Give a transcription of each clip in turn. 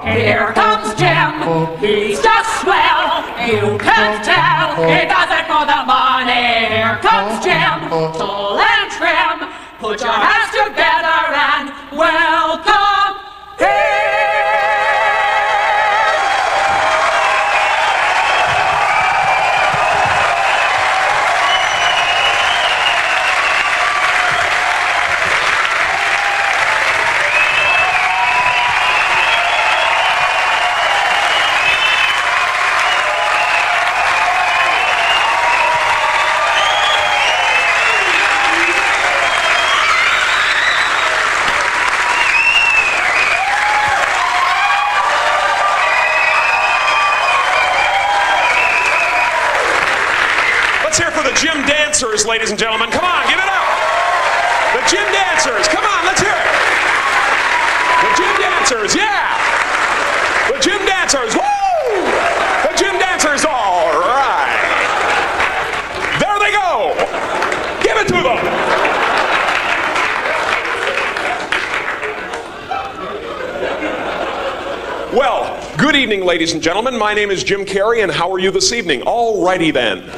Here comes Jim, he's just swell, you can't tell, he does it for the money. Here comes Jim, tall and trim, put your hands together and welcome him. Gym dancers, ladies and gentlemen. Come on, give it up. The gym dancers. Come on, let's hear it. The gym dancers, yeah. The gym dancers, woo! The gym dancers, all right. There they go. Give it to them. Well, good evening, ladies and gentlemen. My name is Jim Carrey, and how are you this evening? All righty then.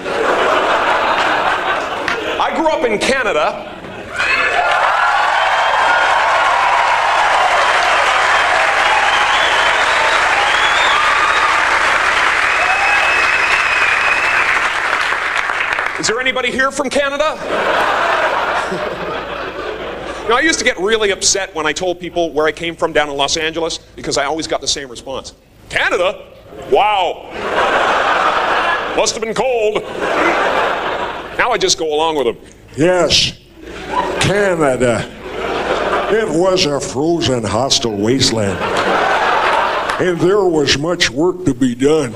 I grew up in Canada. Is there anybody here from Canada? Now, I used to get really upset when I told people where I came from down in Los Angeles because I always got the same response. Canada? Wow. Must have been cold. Now I just go along with them. Yes, Canada. It was a frozen, hostile wasteland. And there was much work to be done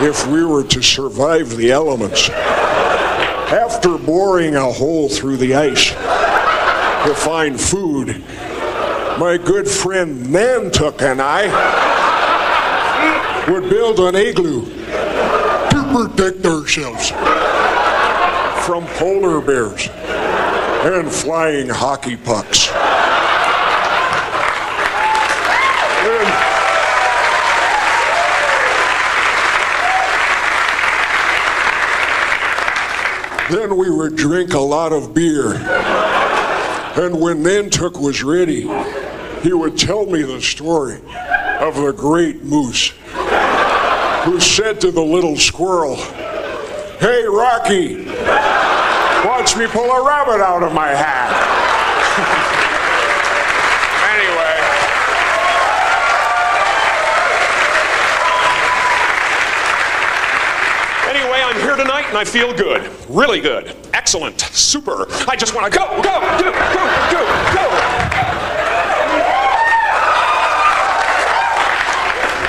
if we were to survive the elements. After boring a hole through the ice to find food, my good friend Nantuck and I would build an igloo to protect ourselves from polar bears and flying hockey pucks. Then we would drink a lot of beer. And when Nantuck was ready, he would tell me the story of the great moose who said to the little squirrel, "Hey, Rocky, watch me pull a rabbit out of my hat." Anyway, I'm here tonight and I feel good. Really good. Excellent. Super. I just want to go.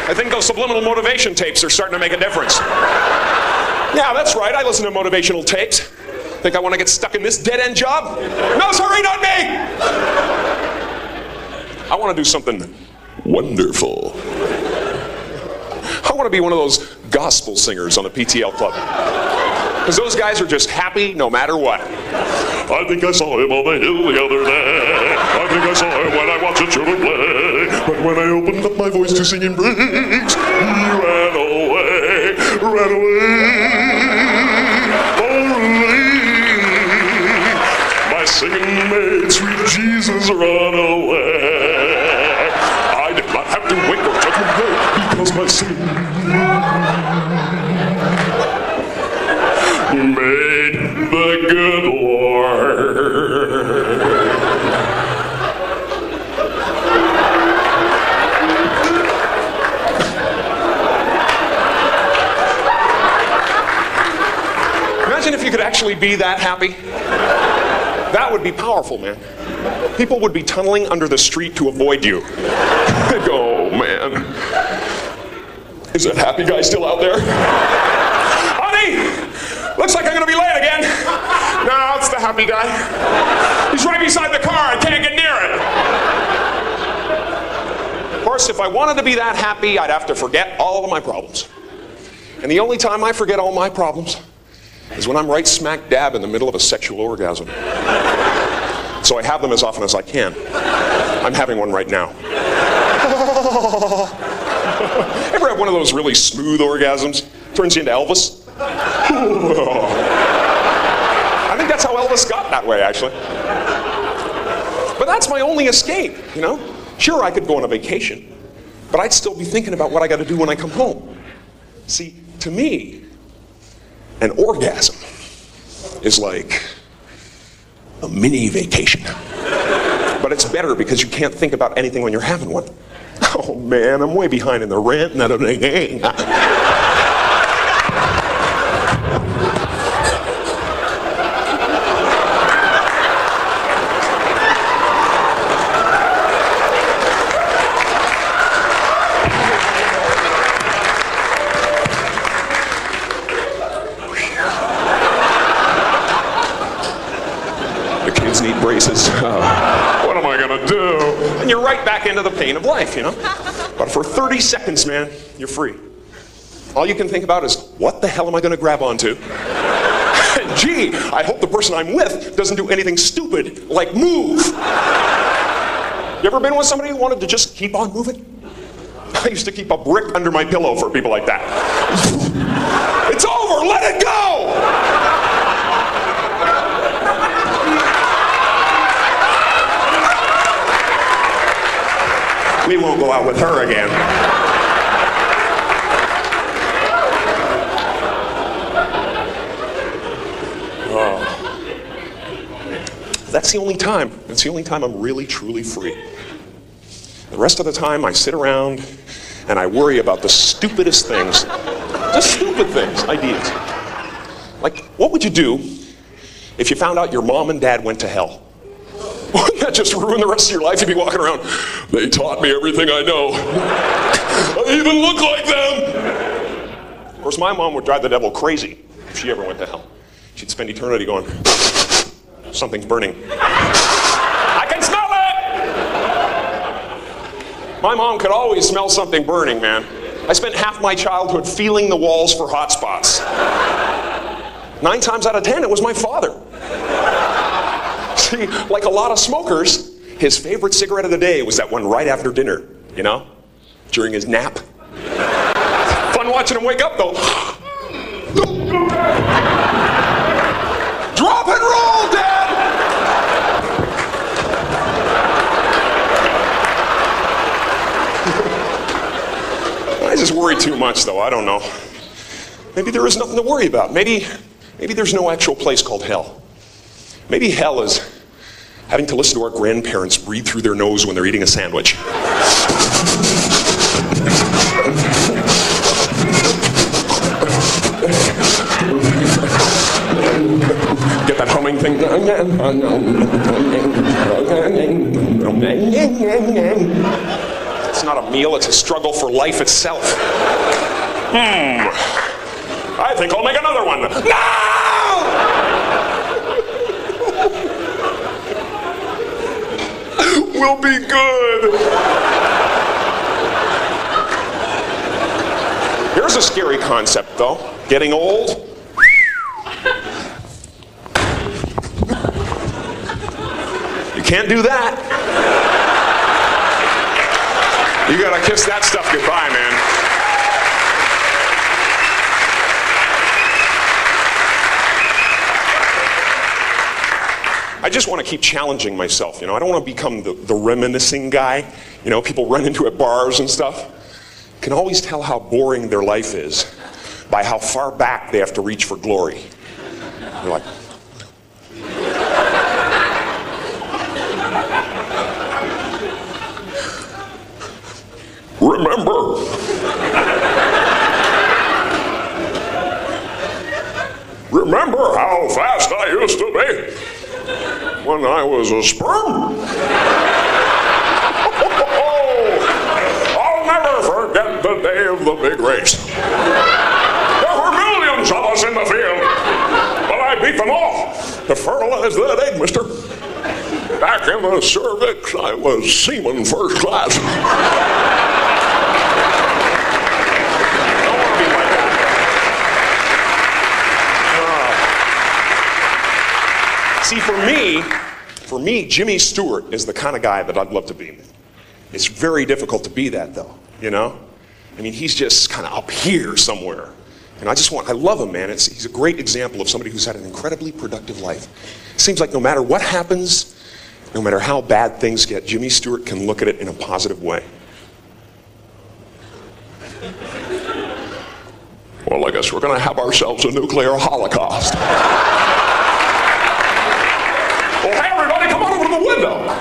I think those subliminal motivation tapes are starting to make a difference. Yeah, that's right. I listen to motivational tapes. Think I want to get stuck in this dead-end job? No, sorry, not me! I want to do something wonderful. I want to be one of those gospel singers on the PTL Club. Because those guys are just happy no matter what. I think I saw him on the hill the other day. I think I saw him when I watched the children play. But when I opened up my voice to sing in breaks, he ran away, ran away. My singing made sweet Jesus run away. I did not have to wait for judgment day because my singing made the good Lord. Imagine if you could actually be that happy. That would be powerful, man. People would be tunneling under the street to avoid you. They'd go, oh, man. Is that happy guy still out there? Honey! Looks like I'm gonna be late again. No, it's the happy guy. He's right beside the car. I can't get near it. Of course, if I wanted to be that happy, I'd have to forget all of my problems. And the only time I forget all my problems is when I'm right smack dab in the middle of a sexual orgasm. So I have them as often as I can. I'm having one right now. Ever have one of those really smooth orgasms? Turns you into Elvis? I think that's how Elvis got that way, actually. But that's my only escape, you know? Sure, I could go on a vacation, but I'd still be thinking about what I got to do when I come home. See, to me, an orgasm is like a mini vacation. But it's better because you can't think about anything when you're having one. Oh man, I'm way behind in the rent and everything. The kids need braces. What am I gonna do? And you're right back into the pain of life, you know? But for 30 seconds, man, you're free. All you can think about is, what the hell am I gonna grab onto? And gee, I hope the person I'm with doesn't do anything stupid, like move. You ever been with somebody who wanted to just keep on moving? I used to keep a brick under my pillow for people like that. It's over, let it go! We won't go out with her again. Oh. That's the only time. That's the only time I'm really, truly free. The rest of the time, I sit around and I worry about the stupidest things. Just stupid things, ideas. Like, what would you do if you found out your mom and dad went to hell? Wouldn't that just ruin the rest of your life? You'd be walking around, they taught me everything I know. I even look like them. Of course, my mom would drive the devil crazy if she ever went to hell. She'd spend eternity going, something's burning. I can smell it! My mom could always smell something burning, man. I spent half my childhood feeling the walls for hot spots. 9 times out of 10, it was my father. See, like a lot of smokers, his favorite cigarette of the day was that one right after dinner, you know, during his nap. Fun watching him wake up, though. Drop and roll, Dad! I just worry too much, though. I don't know. Maybe there is nothing to worry about. Maybe there's no actual place called hell. Maybe hell is having to listen to our grandparents breathe through their nose when they're eating a sandwich. Get that humming thing. It's not a meal, it's a struggle for life itself. I think I'll make another one. No! We'll be good. Here's a scary concept, though. Getting old. You can't do that. You gotta kiss that stuff goodbye, man. I just want to keep challenging myself, you know. I don't want to become the reminiscing guy. You know, people run into at bars and stuff. Can always tell how boring their life is by how far back they have to reach for glory. You're like, remember how fast I used to be when I was a sperm? I'll never forget the day of the big race. There were millions of us in the field, but I beat them all to fertilize that egg, mister. Back in the cervix, I was seaman first class. Don't want to be like that. See, for for me, Jimmy Stewart is the kind of guy that I'd love to be. It's very difficult to be that, though, you know? I mean, he's just kind of up here somewhere. And I love him, man. He's a great example of somebody who's had an incredibly productive life. It seems like no matter what happens, no matter how bad things get, Jimmy Stewart can look at it in a positive way. Well, I guess we're going to have ourselves a nuclear holocaust. Well, hey, everybody, come on over to the window.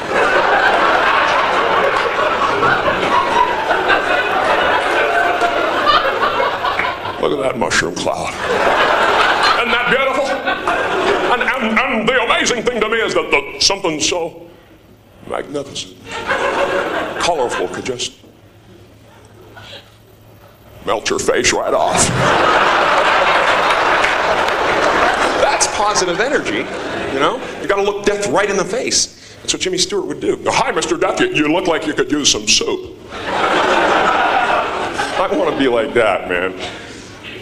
Look at that mushroom cloud. Isn't that beautiful? And the amazing thing to me is that something so magnificent, colorful could just melt your face right off. That's positive energy, you know? You gotta look death right in the face. That's what Jimmy Stewart would do. Hi, Mr. Death, you look like you could use some soup. I want to be like that, man.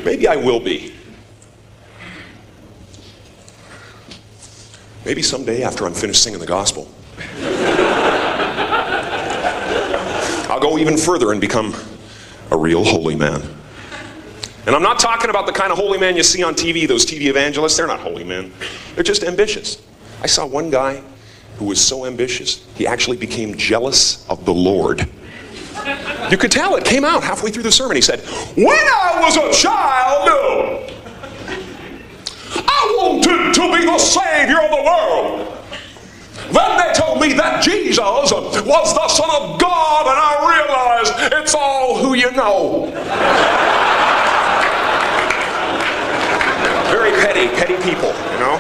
Maybe I will be. Maybe someday after I'm finished singing the gospel, I'll go even further and become a real holy man. And I'm not talking about the kind of holy man you see on TV, those TV evangelists. They're not holy men. They're just ambitious. I saw one guy who was so ambitious, he actually became jealous of the Lord. You could tell, it came out halfway through the sermon. He said, when I was a child, I wanted to be the Savior of the world. Then they told me that Jesus was the Son of God, and I realized it's all who you know. Very petty people, you know?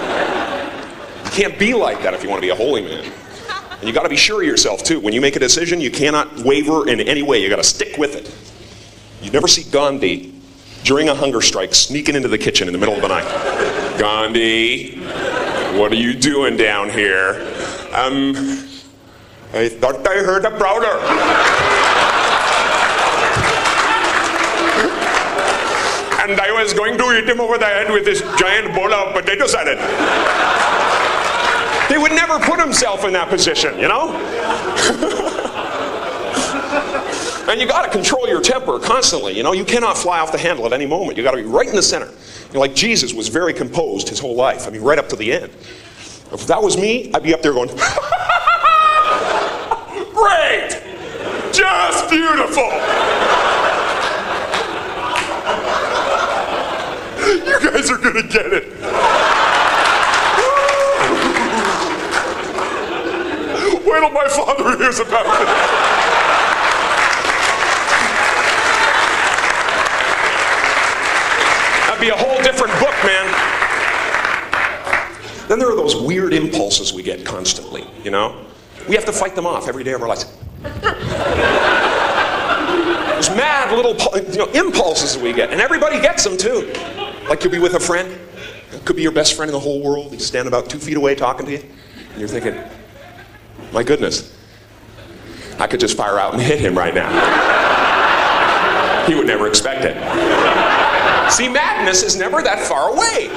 You can't be like that if you want to be a holy man. And you got to be sure of yourself, too. When you make a decision, you cannot waver in any way. You got to stick with it. You never see Gandhi during a hunger strike sneaking into the kitchen in the middle of the night. Gandhi, what are you doing down here? I thought I heard a prowler. And I was going to hit him over the head with this giant bowl of potato salad. He would never put himself in that position, you know? And you got to control your temper constantly, you know? You cannot fly off the handle at any moment. You got to be right in the center. You know, like Jesus was very composed his whole life. I mean, right up to the end. If that was me, I'd be up there going, great! Just beautiful! You guys are gonna get it. Wait till my father hears about it. That'd be a whole different book, man. Then there are those weird impulses we get constantly, you know? We have to fight them off every day of our lives. Those mad little impulses we get, and everybody gets them too. Like you'll be with a friend, it could be your best friend in the whole world, he's standing about 2 feet away talking to you, and you're thinking, my goodness, I could just fire out and hit him right now. He would never expect it. See, madness is never that far away.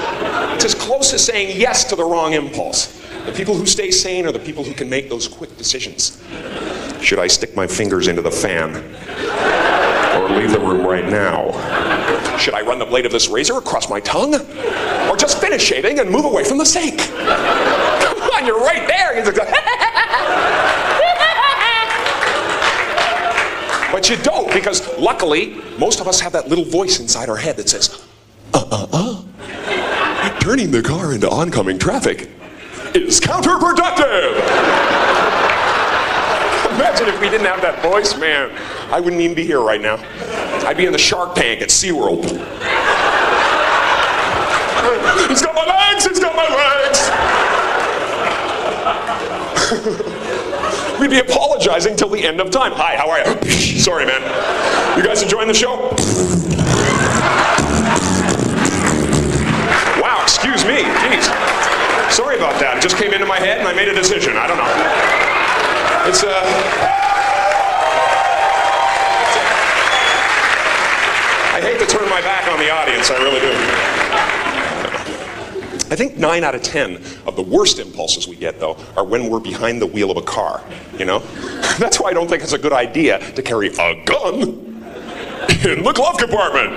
It's as close as saying yes to the wrong impulse. The people who stay sane are the people who can make those quick decisions. Should I stick my fingers into the fan? Or leave the room right now? Should I run the blade of this razor across my tongue? Or just finish shaving and move away from the sink? Come on, you're right there. You're like, but you don't, because luckily, most of us have that little voice inside our head that says, turning the car into oncoming traffic is counterproductive. Imagine if we didn't have that voice, man. I wouldn't even be here right now. I'd be in the Shark Tank at SeaWorld. He's got my legs! He's got my legs! We'd be apologizing till the end of time. Hi, how are you? Sorry, man. You guys enjoying the show? Wow, excuse me. Jeez. Sorry about that. It just came into my head and I made a decision. I don't know. It's I hate to turn my back on the audience, I really do. I think 9 out of 10 of the worst impulses we get, though, are when we're behind the wheel of a car, you know? That's why I don't think it's a good idea to carry a gun in the glove compartment.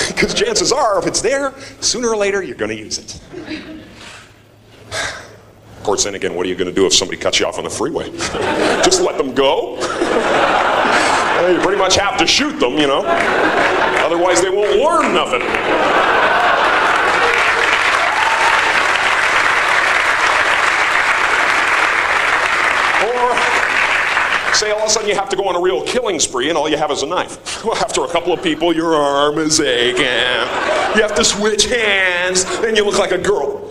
Because chances are, if it's there, sooner or later, you're going to use it. Of course, then again, what are you going to do if somebody cuts you off on the freeway? Just let them go? You pretty much have to shoot them, you know? Otherwise, they won't learn nothing. Or, say all of a sudden you have to go on a real killing spree and all you have is a knife. Well, after a couple of people, your arm is aching. You have to switch hands, and you look like a girl.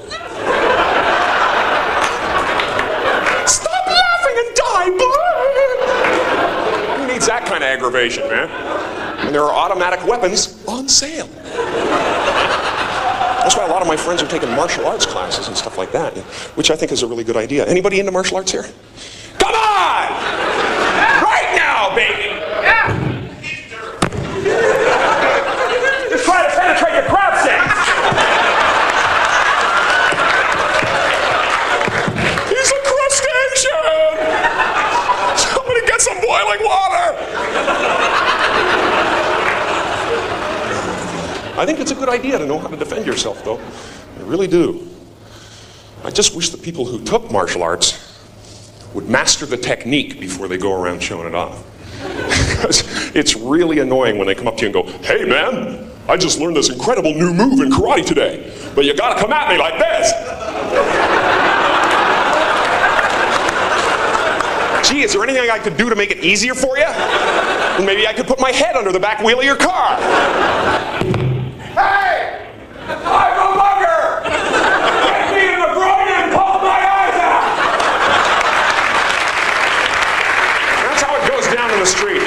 Stop laughing and die, boy! Who needs that kind of aggravation, man? And there are automatic weapons on sale. That's why a lot of my friends are taking martial arts classes and stuff like that, which I think is a really good idea. Anybody into martial arts here? Come on! Right now, baby! Yeah! Just try to penetrate the crowd sense! He's a crustacean! Somebody get some boiling water! I think it's a good idea to know how to defend yourself, though. I really do. I just wish the people who took martial arts would master the technique before they go around showing it off. Because it's really annoying when they come up to you and go, "Hey man, I just learned this incredible new move in karate today, but you gotta come at me like this." Gee, is there anything I could do to make it easier for you? Well, maybe I could put my head under the back wheel of your car. Hey! I'm a mugger! Get me in the groin and pull my eyes out! That's how it goes down in the street.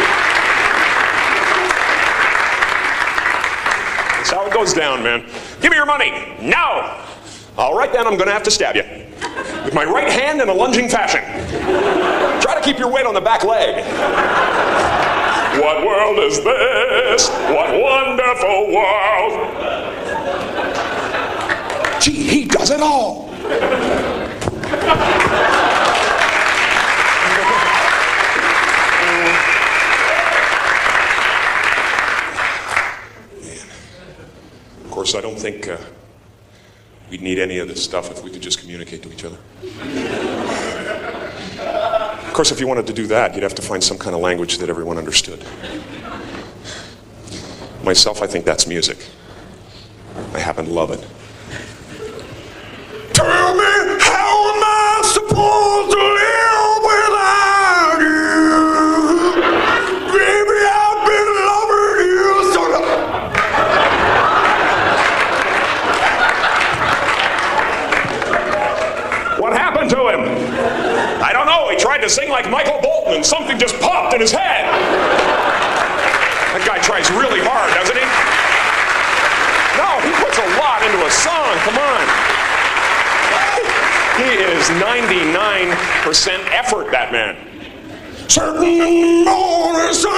That's how it goes down, man. Give me your money. No! All right, then, I'm going to have to stab you. With my right hand in a lunging fashion. Try to keep your weight on the back leg. What world is this? What wonderful world! Gee, he does it all! Of course, I don't think we'd need any of this stuff if we could just communicate to each other. Of course, if you wanted to do that, you'd have to find some kind of language that everyone understood. Myself, I think that's music. I happen to love it. Tell me, how am I supposed to live without you? Baby, I've been loving you so long. What happened to him? I don't know. He tried to sing like Michael Bolton and something just popped in his head. That guy tries really hard, doesn't he? No, he puts a lot into a song. Come on. He is 99% effort, that man. Certain morning sun,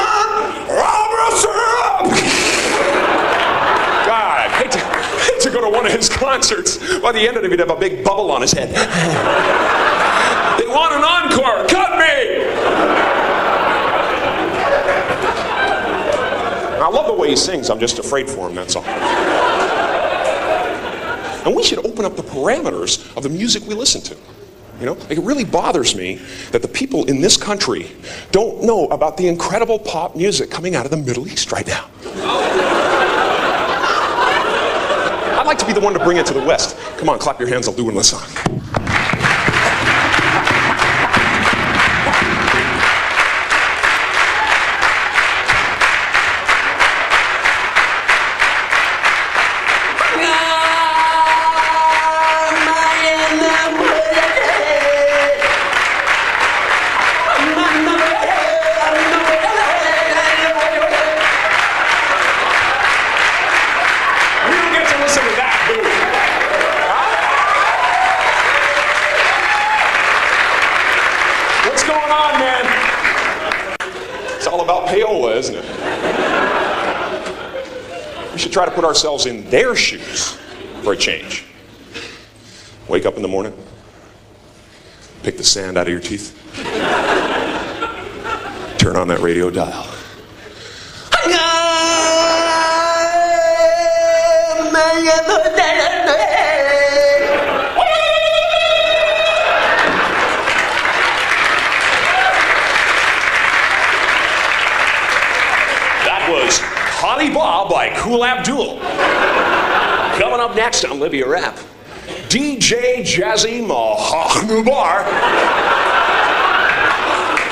God, I hate to go to one of his concerts. By the end of it, he'd have a big bubble on his head. They want an encore. Cut me! I love the way he sings. I'm just afraid for him, that's all. And we should open up the parameters of the music we listen to. You know, it really bothers me that the people in this country don't know about the incredible pop music coming out of the Middle East right now. I'd like to be the one to bring it to the West. Come on, clap your hands, I'll do one last song. Payola, isn't it? We should try to put ourselves in their shoes for a change. Wake up in the morning, pick the sand out of your teeth, turn on that radio dial. That was Honey Bob by Kool Abdul. Coming up next on Libya Rap, DJ Jazzy Mahanubar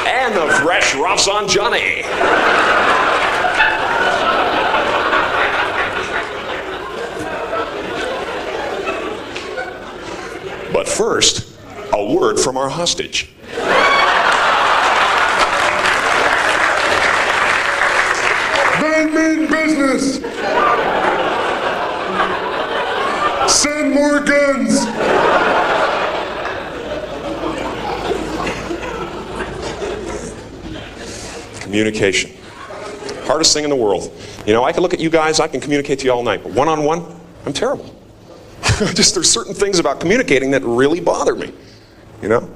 and the Fresh Roughs on Johnny. But first, a word from our hostage. They mean business. Send more guns. Communication. Hardest thing in the world. You know, I can look at you guys, I can communicate to you all night, but one-on-one, I'm terrible. There's certain things about communicating that really bother me. You know?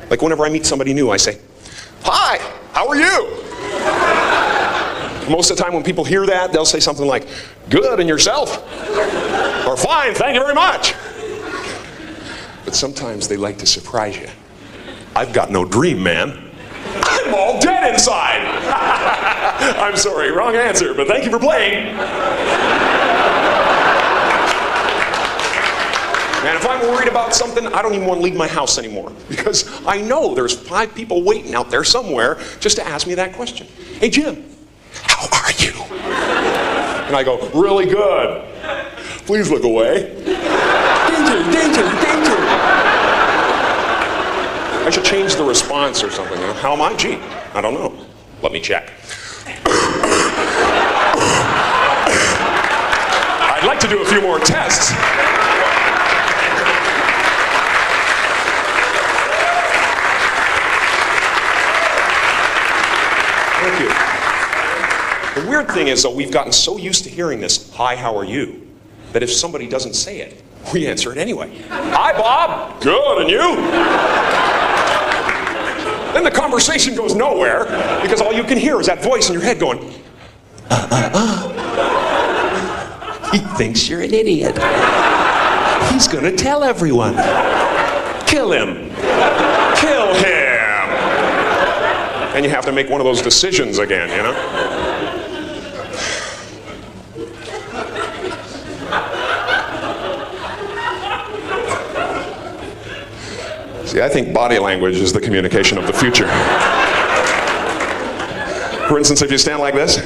Like whenever I meet somebody new, I say, "Hi, how are you?" Most of the time when people hear that, they'll say something like, "Good, and yourself?" Or "Fine, thank you very much." But sometimes they like to surprise you. "I've got no dream, man. I'm all dead inside." I'm sorry, wrong answer, but thank you for playing. Man, if I'm worried about something, I don't even want to leave my house anymore. Because I know there's 5 people waiting out there somewhere just to ask me that question. "Hey, Jim, how are you?" And I go, "Really good. Please look away. Danger, danger, danger." I should change the response or something. You know? How am I? Gee, I don't know. Let me check. I'd like to do a few more tests. Thank you. The weird thing is, though, we've gotten so used to hearing this, "Hi, how are you?" that if somebody doesn't say it, we answer it anyway. "Hi, Bob. Good, and you?" Then the conversation goes nowhere because all you can hear is that voice in your head going, He thinks you're an idiot. He's gonna tell everyone. Kill him. Kill him. And you have to make one of those decisions again, you know? See, I think body language is the communication of the future. For instance, if you stand like this,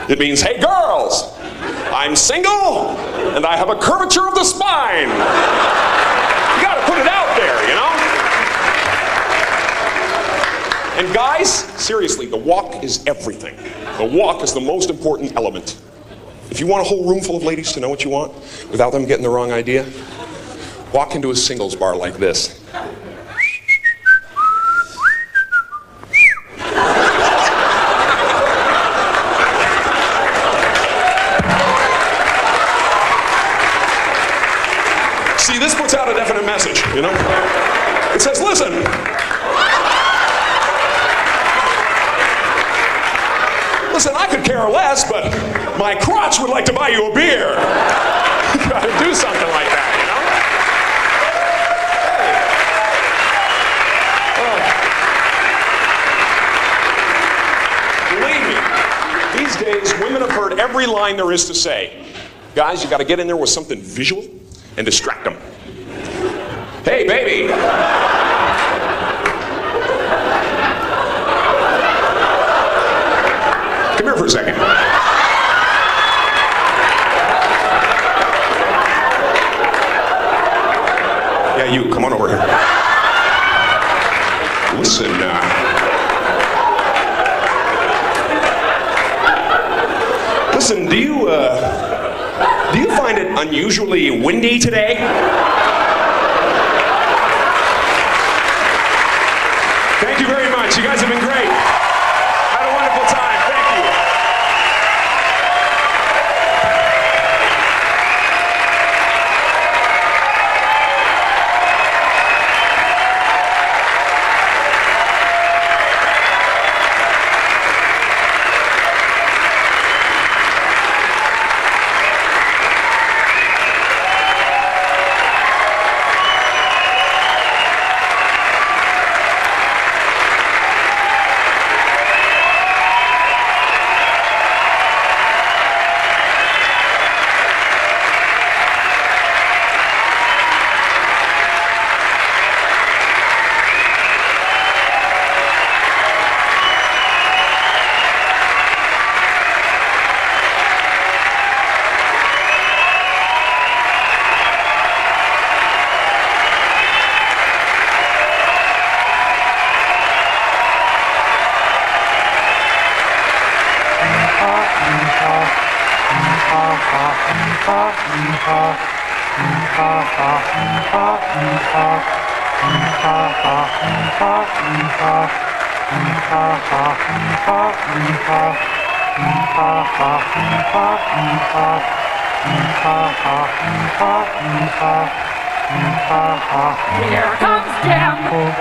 it means, "Hey girls, I'm single and I have a curvature of the spine." You gotta put it out there, you know? And guys, seriously, the walk is everything. The walk is the most important element. If you want a whole room full of ladies to know what you want without them getting the wrong idea, walk into a singles bar like this. See, this puts out a definite message, you know? It says, "Listen, I could care less, but my crotch would like to buy you a beer." You gotta do something like that, you know? Hey. Believe me, these days women have heard every line there is to say. Guys, you gotta get in there with something visual and distract them. "Hey, baby. Come here for a second. Yeah, you, come on over here. Listen, listen, do you find it unusually windy today?" Thank you very much. You guys have been great. Had a wonderful time. Thank you. Here comes Jim,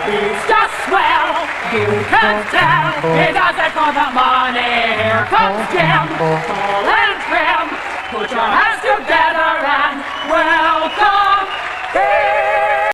he's just swell. You can tell he does it for the money. Here comes Jim, tall and trim. Put your hands together and welcome him.